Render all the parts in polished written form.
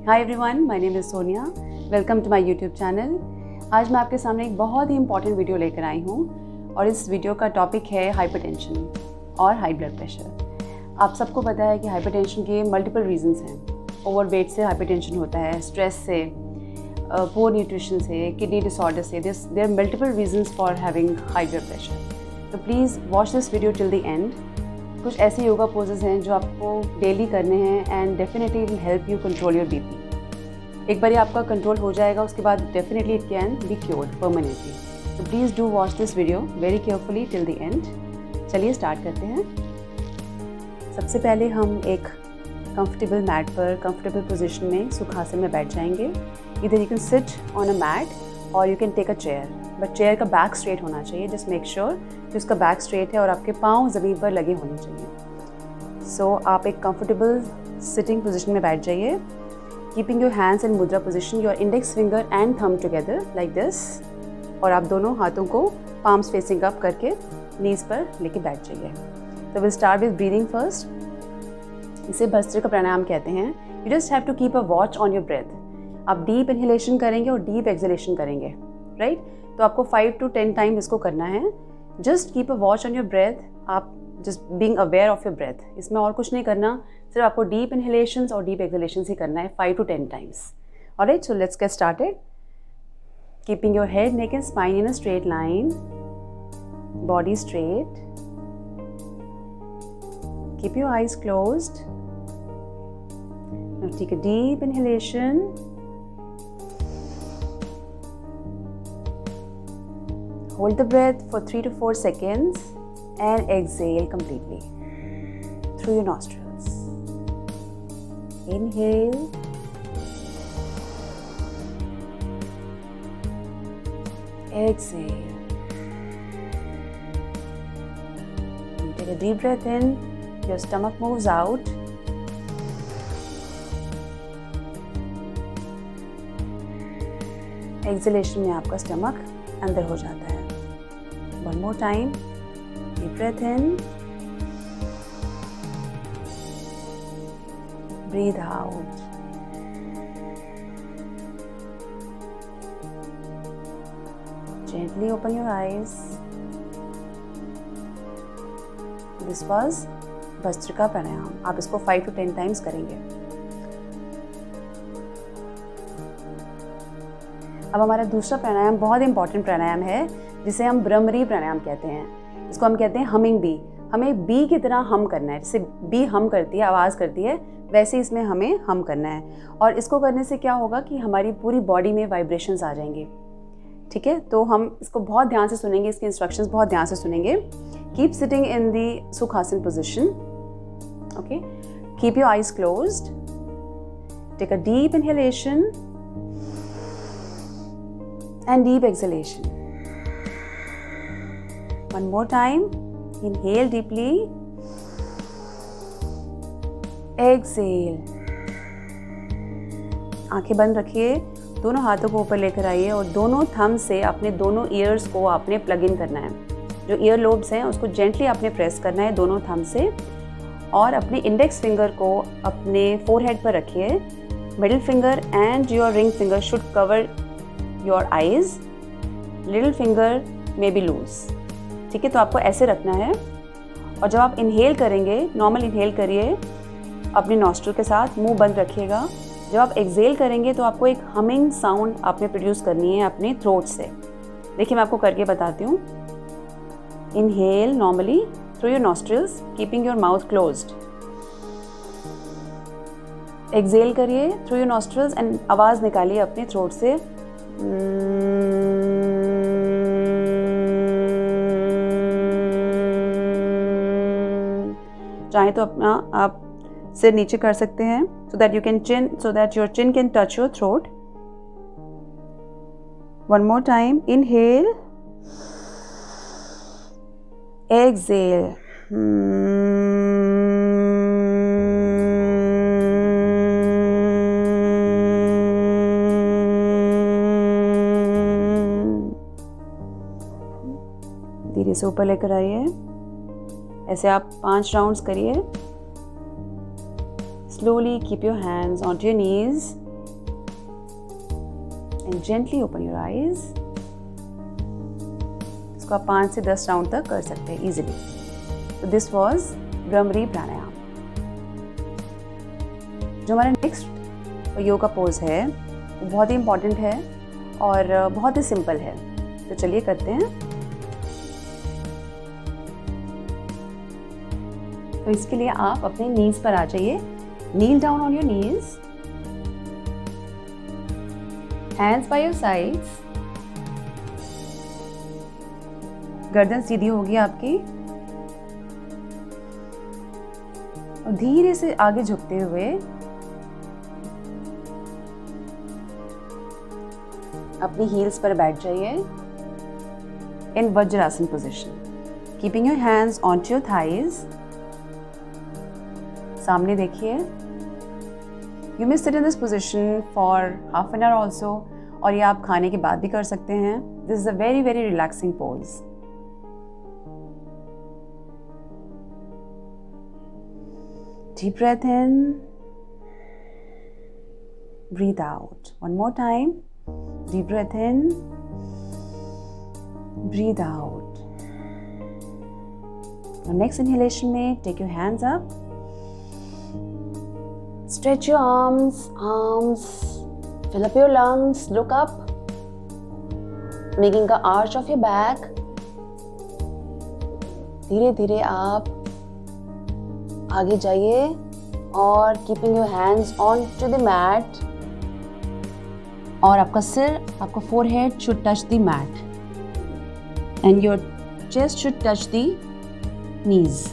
Hi everyone, my name is Sonia. Welcome to my YouTube channel. आज मैं आपके सामने एक बहुत ही इंपॉर्टेंट वीडियो लेकर आई हूँ और इस वीडियो का टॉपिक है हाइपरटेंशन और हाई ब्लड प्रेशर। आप सबको पता है कि हाइपरटेंशन के मल्टीपल रीजंस हैं। ओवरवेट से हाइपरटेंशन होता है, स्ट्रेस से, पुअर न्यूट्रिशन से, किडनी डिसऑर्डर से। There are multiple reasons for having high blood pressure. तो please watch this video till the end. कुछ ऐसे योगा पोजेस हैं जो आपको डेली करने हैं and definitely will help you control your BP. एक बार आपका कंट्रोल हो जाएगा, उसके बाद definitely it can be cured permanently. तो please do watch this video very carefully till the end. चलिए स्टार्ट करते हैं। सबसे पहले हम एक कंफर्टेबल मैट पर कंफर्टेबल पोजीशन में सुखासन में बैठ जाएंगे। इधर you can sit on a mat और you can take a chair, but chair का बैक स्ट्रेट होना चाहिए। जस्ट मेक श्योर कि उसका बैक स्ट्रेट है और आपके पाँव ज़मीन पर लगे होने चाहिए। सो आप एक कंफर्टेबल सिटिंग पोजीशन में बैठ जाइए। कीपिंग योर हैंड्स इन मुद्रा position, your index finger and thumb together like this. और आप दोनों हाथों को पाम्स फेसिंग अप करके नीज पर लेके बैठ जाइए। तो will start with breathing first. इसे भस्त्रिका प्राणायाम कहते हैं। You just have to keep a watch on your breath. आप डीप इनहेलेशन करेंगे और डीप एक्सहेलेशन करेंगे, राइट? तो आपको 5 to 10 टाइम इसको करना है। Just keep a watch on your breath. आप just being aware of your breath, इसमें और कुछ नहीं करना, सिर्फ आपको डीप इनहेलेशंस और डीप एक्सहेलेशंस ही करना है 5 to 10 times. Alright, so let's get started. Keeping your head, neck and spine in a straight line, body straight. Keep your eyes closed. Now take a deep inhalation. Hold the breath for 3 to 4 seconds and exhale completely through your nostrils. Inhale. Exhale. You take a deep breath in, your stomach moves out. Exhalation में आपका stomach अंदर हो जाता है। One more time, deep breath in, breathe out. Gently open your eyes. This was bhastrika pranayama. आप इसको 5 to 10 times करेंगे। अब हमारा दूसरा प्राणायाम बहुत इंपॉर्टेंट प्राणायाम है, जिसे हम भ्रमरी प्राणायाम कहते हैं। इसको हम कहते हैं हमिंग बी। हमें बी की तरह हम करना है। जैसे बी हम करती है, आवाज़ करती है, वैसे इसमें हमें हम करना है। और इसको करने से क्या होगा कि हमारी पूरी बॉडी में वाइब्रेशंस आ जाएंगे। ठीक है, तो हम इसको बहुत ध्यान से सुनेंगे, इसके इंस्ट्रक्शंस बहुत ध्यान से सुनेंगे। Keep sitting in the sukhasana position. Okay, keep your eyes closed. Take a deep inhalation and deep exhalation. One more time. Inhale deeply. Exhale. आंखें बंद रखिए, दोनों हाथों को ऊपर लेकर आइए और दोनों थंब से अपने दोनों ईयर्स को आपने प्लग इन करना है। जो ईयर लोब्स हैं उसको जेंटली आपने प्रेस करना है दोनों थंब से। और अपने इंडेक्स फिंगर को अपने फोरहेड पर रखिए। Middle finger and your ring finger should cover your eyes. Little finger may be loose. ठीक है, तो आपको ऐसे रखना है। और जब आप इनहेल करेंगे, नॉर्मल इनहेल करिए अपने नॉस्ट्रिल के साथ, मुंह बंद रखिएगा। जब आप एक्सहेल करेंगे तो आपको एक हमिंग साउंड आपने प्रोड्यूस करनी है अपने थ्रोट से। देखिए, मैं आपको करके बताती हूँ। Inhale normally through your nostrils, keeping your mouth closed. Exhale करिए थ्रू योर नॉस्ट्रिल्स एंड आवाज़ निकालिए अपने थ्रोट से। चाहे तो अपना आप सिर नीचे कर सकते हैं, so that your chin can touch your throat. One more time. Inhale. Exhale. धीरे से ऊपर लेकर आइए। ऐसे आप 5 राउंड्स करिए। Slowly keep your hands onto your knees and gently open your eyes. इसको आप 5 से 10 राउंड तक कर सकते हैं इजीली। तो दिस वाज भ्रमरी प्राणायाम। जो हमारा नेक्स्ट योगा पोज है वो बहुत ही इम्पॉर्टेंट है और बहुत ही सिंपल है। तो चलिए करते हैं। तो इसके लिए आप अपने नीज पर आ जाइए। Kneel down on your knees, hands by your sides. गर्दन सीधी होगी आपकी और धीरे से आगे झुकते हुए अपनी हील्स पर बैठ जाइए in vajrasana position, keeping your hands on to your thighs. सामने देखिए। You may sit in this position for half an hour also, और ये आप खाने के बाद भी कर सकते हैं। This is a very very relaxing pose. Deep breath in, breathe out. One more time. Deep breath in, breathe out. Now next inhalation में take your hands up. Stretch your arms. Fill up your lungs. Look up, making an arch of your back. धीरे धीरे आप आगे जाइए और keeping your hands on to the mat, और आपका सिर, आपका forehead should touch the mat and your chest should touch the knees.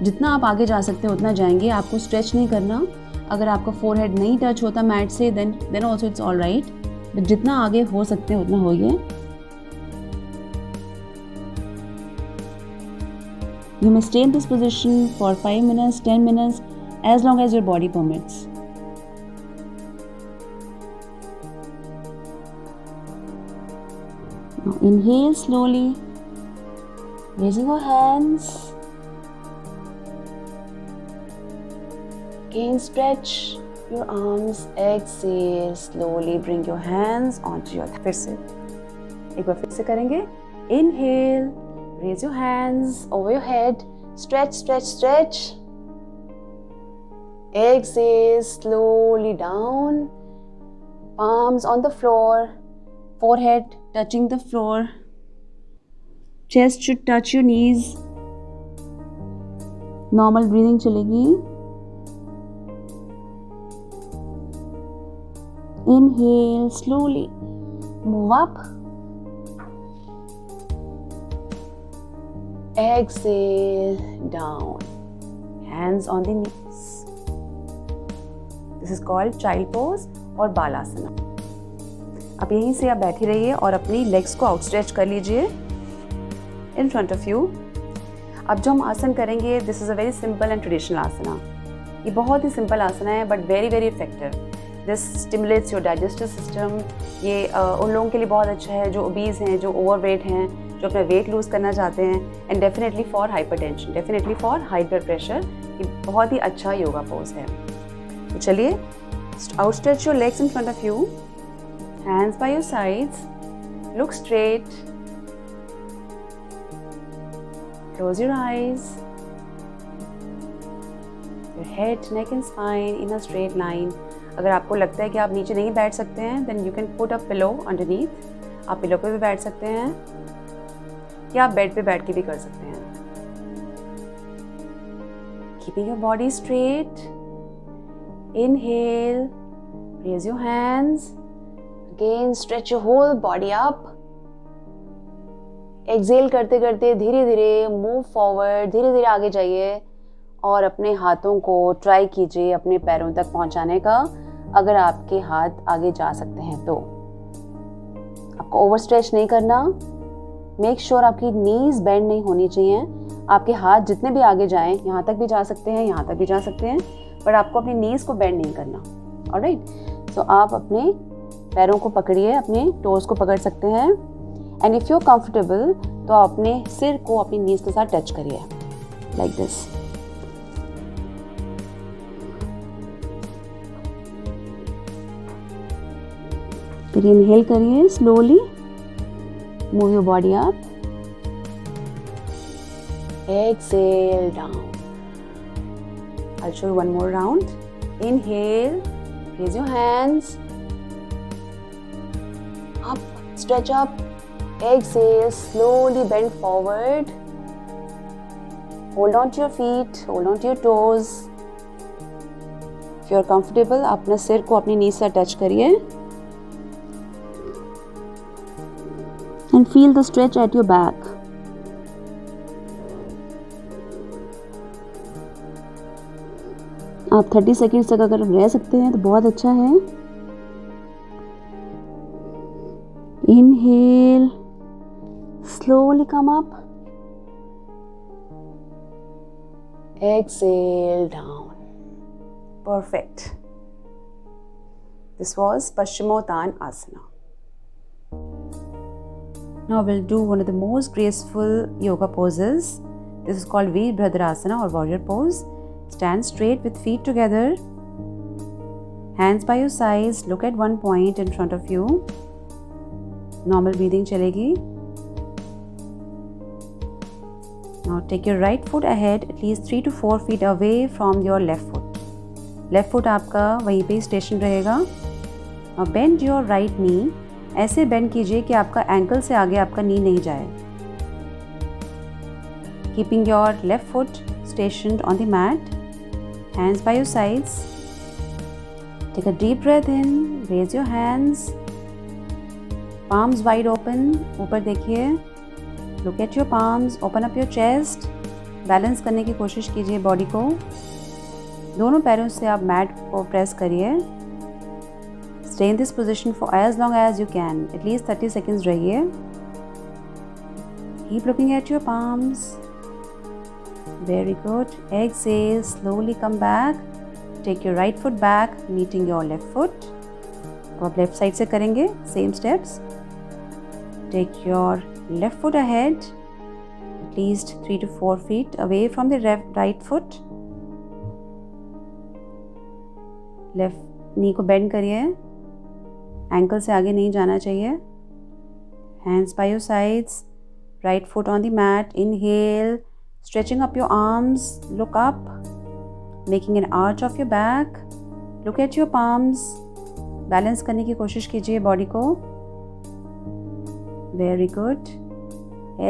जितना आप आगे जा सकते हैं उतना जाएंगे, आपको स्ट्रेच नहीं करना। अगर आपका फोरहेड नहीं टच होता मैट से then also it's all right, but जितना आगे हो सकते हैं उतना होइए। You may stay in this position for 5 minutes, 10 minutes, as long as your body permits. Now inhale slowly, raising your hands. Again stretch your arms. Exhale slowly, bring your hands onto your फिर से एक बार फिर से करेंगे। Inhale. Raise your hands over your head. Stretch, stretch, stretch. Exhale slowly down. Palms on the floor. Forehead touching the floor. Chest should touch your knees. Normal breathing चलेगी. Inhale slowly. Move up. Exhale down, hands on the knees. This is called child pose और बालासना। अब यहीं से आप बैठे रहिए और अपनी लेग्स को आउटस्ट्रेच कर लीजिए in front of you। अब जो हम आसन करेंगे, this is a very simple and traditional asana. ये बहुत ही सिंपल आसना है but very very effective. This stimulates your digestive system. ये उन लोगों के लिए बहुत अच्छा है जो ओबीज हैं, जो ओवरवेट हैं, जो अपना वेट लूज़ करना चाहते हैं, and definitely for hypertension, definitely for high blood pressure. ये बहुत ही अच्छा योगा पोज है। तो चलिए, outstretch your legs in front of you, hands by your sides, look straight, close your eyes, your head, neck and spine in a straight line. अगर आपको लगता है कि आप नीचे नहीं बैठ सकते हैं, then you can put a pillow underneath. आप पिलो पे भी बैठ सकते हैं या आप बेड पे बैठ के भी कर सकते हैं। Keeping your body straight, inhale, raise your hands, again stretch your whole body up. Exhale करते करते धीरे धीरे मूव फॉरवर्ड, धीरे धीरे आगे जाइए और अपने हाथों को ट्राई कीजिए अपने पैरों तक पहुंचाने का, अगर आपके हाथ आगे जा सकते हैं तो। आपको ओवर स्ट्रेच नहीं करना। मेक श्योर आपकी नीज बेंड नहीं होनी चाहिए। आपके हाथ जितने भी आगे जाएं, यहाँ तक भी जा सकते हैं, यहाँ तक भी जा सकते हैं, बट आपको अपनी नीज को बेंड नहीं करना। ऑलराइट, सो आप अपने पैरों को पकड़िए, अपने टोज को पकड़ सकते हैं, and if you are comfortable तो आप अपने सिर को अपनी नीज के साथ टच करिए लाइक दिस। फिर इनहेल करिए slowly, move your body up, exhale down. I'll show you one more round. Inhale, raise your hands up, stretch up. Exhale, slowly bend forward. Hold on to your feet, hold on to your toes. If you're comfortable, अपने सिर को अपनी नी से touch करिए and feel the stretch at your back. आप 30 seconds तक अगर रह सकते हैं तो बहुत अच्छा है। Inhale, slowly come up, exhale down. Perfect. This was Paschimottanasana Asana. Now we'll do one of the most graceful yoga poses. This is called Virabhadrasana or warrior pose. Stand straight with feet together, hands by your sides, look at one point in front of you. Normal breathing chalegi. Now take your right foot ahead at least 3 to 4 feet away from your left foot. Left foot आपका वहीं पे station रहेगा. Now bend your right knee. ऐसे bend कीजिए कि आपका ankle से आगे आपका knee नहीं जाए. Keeping your left foot stationed on the mat. Hands by your sides. Take a deep breath in. Raise your hands. Palms wide open. ऊपर देखिए. Look at your palms. Open up your chest. Balance करने की कोशिश कीजिए body को. दोनों पैरों से आप मैट को प्रेस करिए. Stay in this position for as long as you can. At least 30 seconds रहिए. Keep looking at your palms. Very good. Exhale, slowly come back. Take your right foot back, meeting your left foot. अब left side से करेंगे same steps. Take your left foot ahead, at least 3 to 4 feet away from the right foot. Left knee को bend करिए. Ankle से आगे नहीं जाना चाहिए. Hands by your sides. Right foot on the mat. Inhale. Stretching up your arms, look up, making an arch of your back. Look at your palms. Balance करने की कोशिश कीजिए बॉडी को. Very good.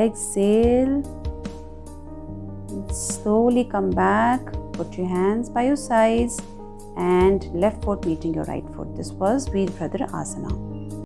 Exhale. Slowly come back. Put your hands by your sides and left foot meeting your right foot. This was Virabhadrasana.